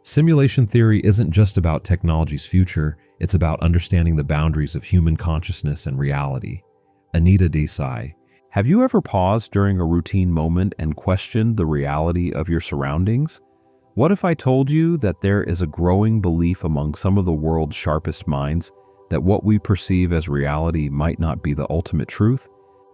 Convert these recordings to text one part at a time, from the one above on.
Simulation theory isn't just about technology's future, it's about understanding the boundaries of human consciousness and reality. Anita Desai. Have you ever paused during a routine moment and questioned the reality of your surroundings? What if I told you that there is a growing belief among some of the world's sharpest minds that what we perceive as reality might not be the ultimate truth?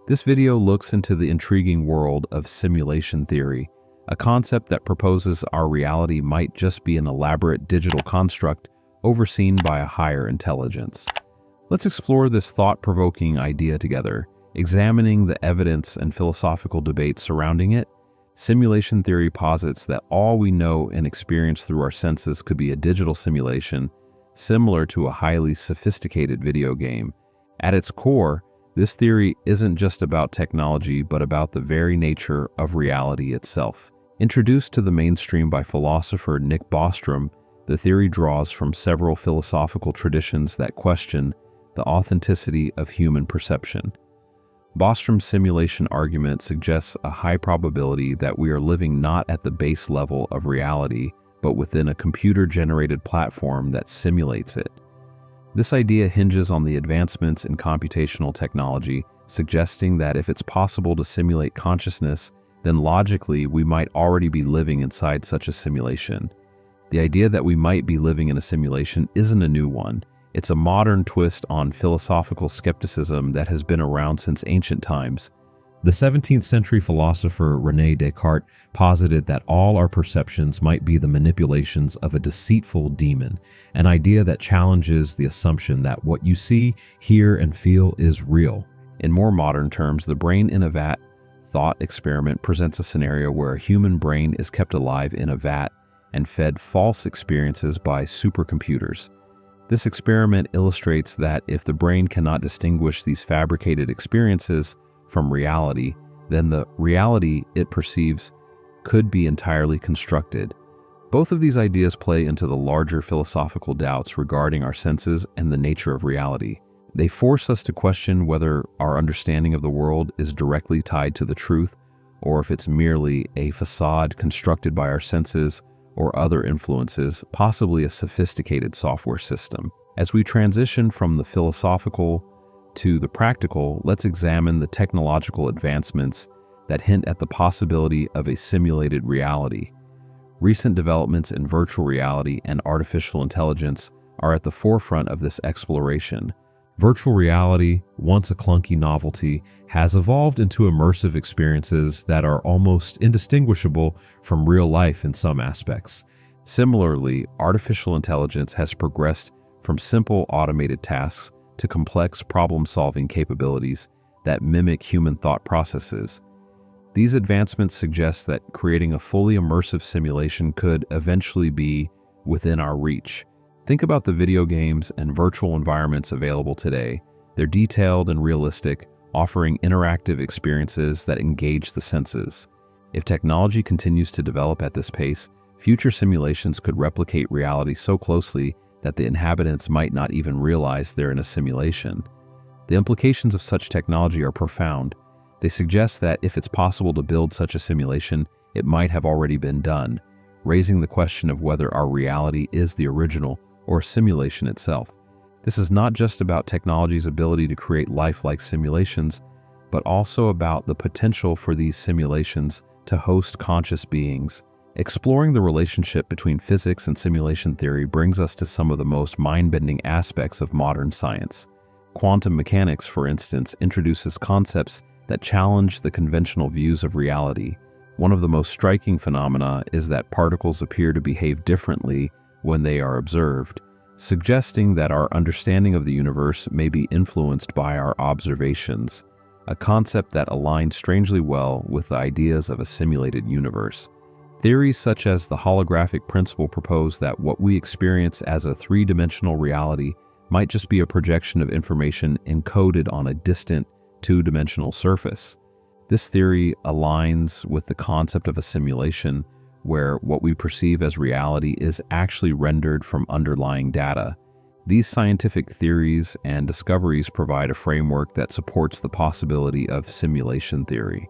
This video looks into the intriguing world of simulation theory, a concept that proposes our reality might just be an elaborate digital construct overseen by a higher intelligence. Let's explore this thought-provoking idea together, examining the evidence and philosophical debates surrounding it. Simulation theory posits that all we know and experience through our senses could be a digital simulation, similar to a highly sophisticated video game. At its core, this theory isn't just about technology, but about the very nature of reality itself. Introduced to the mainstream by philosopher Nick Bostrom, the theory draws from several philosophical traditions that question the authenticity of human perception. Bostrom's simulation argument suggests a high probability that we are living not at the base level of reality, but within a computer-generated platform that simulates it. This idea hinges on the advancements in computational technology, suggesting that if it's possible to simulate consciousness, then logically we might already be living inside such a simulation. The idea that we might be living in a simulation isn't a new one. It's a modern twist on philosophical skepticism that has been around since ancient times. The 17th century philosopher René Descartes posited that all our perceptions might be the manipulations of a deceitful demon, an idea that challenges the assumption that what you see, hear, and feel is real. In more modern terms, the brain in a vat thought experiment presents a scenario where a human brain is kept alive in a vat and fed false experiences by supercomputers. This experiment illustrates that if the brain cannot distinguish these fabricated experiences from reality, then the reality it perceives could be entirely constructed. Both of these ideas play into the larger philosophical doubts regarding our senses and the nature of reality. They force us to question whether our understanding of the world is directly tied to the truth, or if it's merely a facade constructed by our senses or other influences, possibly a sophisticated software system. As we transition from the philosophical to the practical, let's examine the technological advancements that hint at the possibility of a simulated reality. Recent developments in virtual reality and artificial intelligence are at the forefront of this exploration. Virtual reality, once a clunky novelty, has evolved into immersive experiences that are almost indistinguishable from real life in some aspects. Similarly, artificial intelligence has progressed from simple automated tasks to complex problem-solving capabilities that mimic human thought processes. These advancements suggest that creating a fully immersive simulation could eventually be within our reach. Think about the video games and virtual environments available today. They're detailed and realistic, offering interactive experiences that engage the senses. If technology continues to develop at this pace, future simulations could replicate reality so closely that the inhabitants might not even realize they're in a simulation. The implications of such technology are profound. They suggest that if it's possible to build such a simulation, it might have already been done, raising the question of whether our reality is the original or simulation itself. This is not just about technology's ability to create lifelike simulations, but also about the potential for these simulations to host conscious beings. Exploring the relationship between physics and simulation theory brings us to some of the most mind-bending aspects of modern science. Quantum mechanics, for instance, introduces concepts that challenge the conventional views of reality. One of the most striking phenomena is that particles appear to behave differently when they are observed, suggesting that our understanding of the universe may be influenced by our observations, a concept that aligns strangely well with the ideas of a simulated universe. Theories such as the holographic principle propose that what we experience as a three-dimensional reality might just be a projection of information encoded on a distant two-dimensional surface. This theory aligns with the concept of a simulation, where what we perceive as reality is actually rendered from underlying data. These scientific theories and discoveries provide a framework that supports the possibility of simulation theory.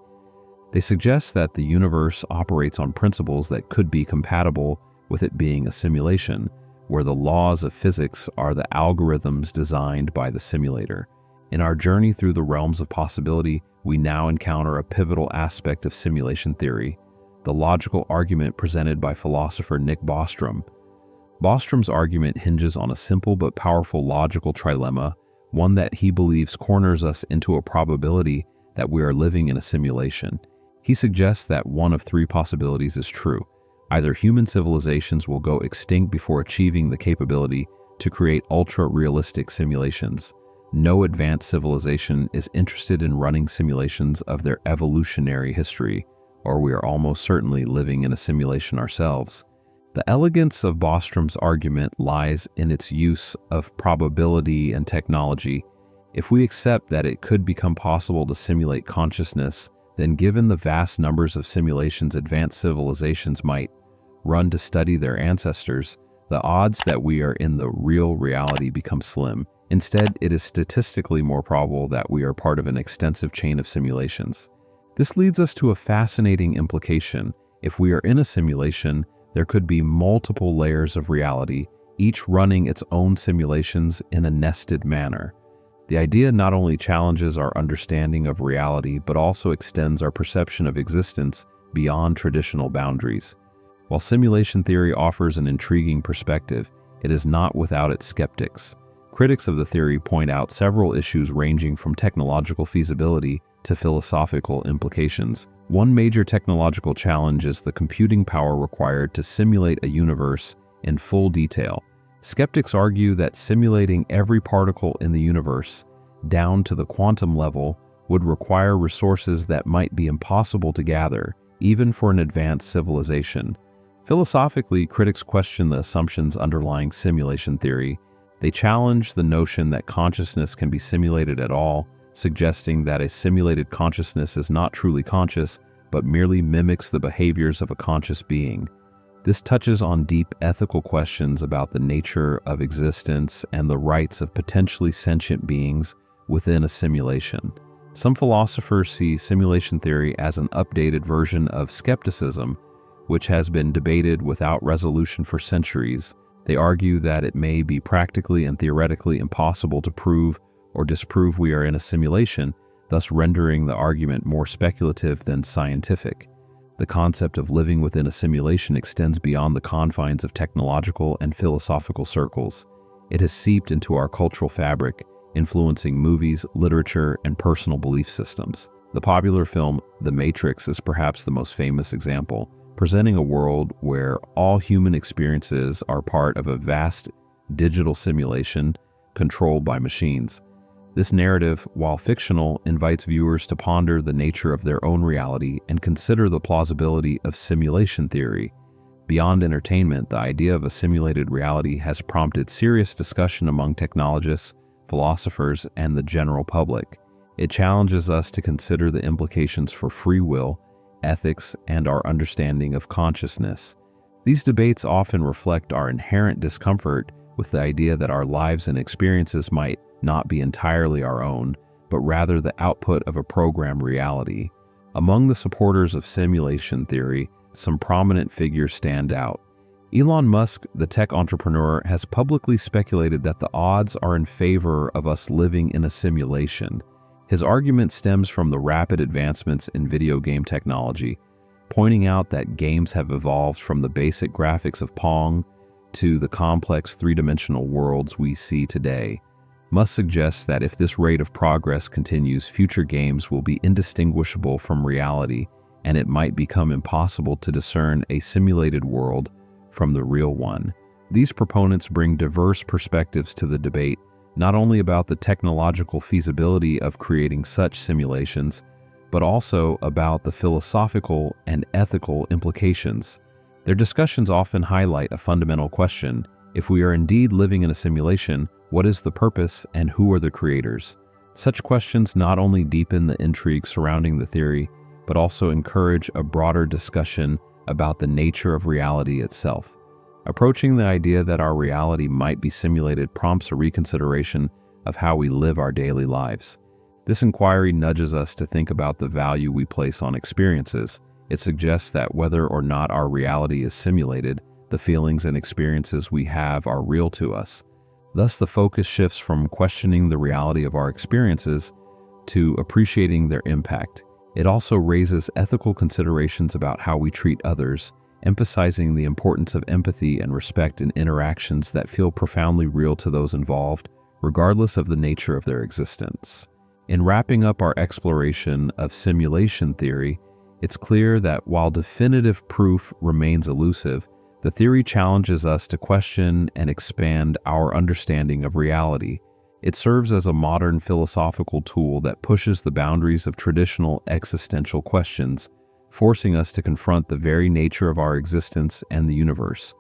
They suggest that the universe operates on principles that could be compatible with it being a simulation, where the laws of physics are the algorithms designed by the simulator. In our journey through the realms of possibility, we now encounter a pivotal aspect of simulation theory, the logical argument presented by philosopher Nick Bostrom. Bostrom's argument hinges on a simple but powerful logical trilemma, one that he believes corners us into a probability that we are living in a simulation. He suggests that one of three possibilities is true. Either human civilizations will go extinct before achieving the capability to create ultra-realistic simulations. No advanced civilization is interested in running simulations of their evolutionary history, or we are almost certainly living in a simulation ourselves. The elegance of Bostrom's argument lies in its use of probability and technology. If we accept that it could become possible to simulate consciousness, then given the vast numbers of simulations advanced civilizations might run to study their ancestors, the odds that we are in the real reality become slim. Instead, it is statistically more probable that we are part of an extensive chain of simulations. This leads us to a fascinating implication. If we are in a simulation, there could be multiple layers of reality, each running its own simulations in a nested manner. The idea not only challenges our understanding of reality, but also extends our perception of existence beyond traditional boundaries. While simulation theory offers an intriguing perspective, it is not without its skeptics. Critics of the theory point out several issues ranging from technological feasibility to philosophical implications. One major technological challenge is the computing power required to simulate a universe in full detail. Skeptics argue that simulating every particle in the universe, down to the quantum level, would require resources that might be impossible to gather, even for an advanced civilization. Philosophically, critics question the assumptions underlying simulation theory. They challenge the notion that consciousness can be simulated at all, suggesting that a simulated consciousness is not truly conscious, but merely mimics the behaviors of a conscious being. This touches on deep ethical questions about the nature of existence and the rights of potentially sentient beings within a simulation. Some philosophers see simulation theory as an updated version of skepticism, which has been debated without resolution for centuries. They argue that it may be practically and theoretically impossible to prove or disprove we are in a simulation, thus rendering the argument more speculative than scientific. The concept of living within a simulation extends beyond the confines of technological and philosophical circles. It has seeped into our cultural fabric, influencing movies, literature, and personal belief systems. The popular film The Matrix is perhaps the most famous example, presenting a world where all human experiences are part of a vast digital simulation controlled by machines. This narrative, while fictional, invites viewers to ponder the nature of their own reality and consider the plausibility of simulation theory. Beyond entertainment, the idea of a simulated reality has prompted serious discussion among technologists, philosophers, and the general public. It challenges us to consider the implications for free will, ethics, and our understanding of consciousness. These debates often reflect our inherent discomfort with the idea that our lives and experiences might not be entirely our own, but rather the output of a programmed reality. Among the supporters of simulation theory, some prominent figures stand out. Elon Musk, the tech entrepreneur, has publicly speculated that the odds are in favor of us living in a simulation. His argument stems from the rapid advancements in video game technology, pointing out that games have evolved from the basic graphics of Pong to the complex three-dimensional worlds we see today. Musk suggests that if this rate of progress continues, future games will be indistinguishable from reality, and it might become impossible to discern a simulated world from the real one. These proponents bring diverse perspectives to the debate, not only about the technological feasibility of creating such simulations, but also about the philosophical and ethical implications. Their discussions often highlight a fundamental question: if we are indeed living in a simulation, what is the purpose and who are the creators? Such questions not only deepen the intrigue surrounding the theory, but also encourage a broader discussion about the nature of reality itself. Approaching the idea that our reality might be simulated prompts a reconsideration of how we live our daily lives. This inquiry nudges us to think about the value we place on experiences. It suggests that whether or not our reality is simulated, the feelings and experiences we have are real to us. Thus, the focus shifts from questioning the reality of our experiences to appreciating their impact. It also raises ethical considerations about how we treat others, emphasizing the importance of empathy and respect in interactions that feel profoundly real to those involved, regardless of the nature of their existence. In wrapping up our exploration of simulation theory, it's clear that while definitive proof remains elusive, the theory challenges us to question and expand our understanding of reality. It serves as a modern philosophical tool that pushes the boundaries of traditional existential questions, forcing us to confront the very nature of our existence and the universe.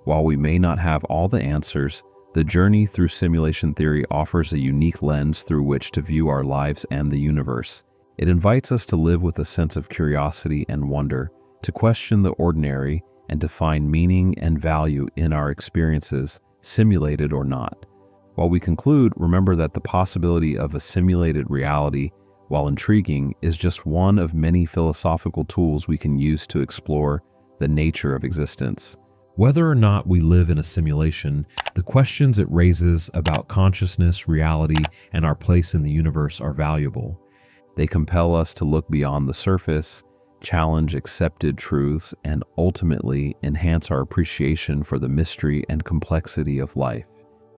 While we may not have all the answers, the journey through simulation theory offers a unique lens through which to view our lives and the universe. It invites us to live with a sense of curiosity and wonder, to question the ordinary, and to find meaning and value in our experiences, simulated or not. While we conclude, remember that the possibility of a simulated reality, while intriguing, is just one of many philosophical tools we can use to explore the nature of existence. Whether or not we live in a simulation, the questions it raises about consciousness, reality, and our place in the universe are valuable. They compel us to look beyond the surface, challenge accepted truths, and ultimately enhance our appreciation for the mystery and complexity of life.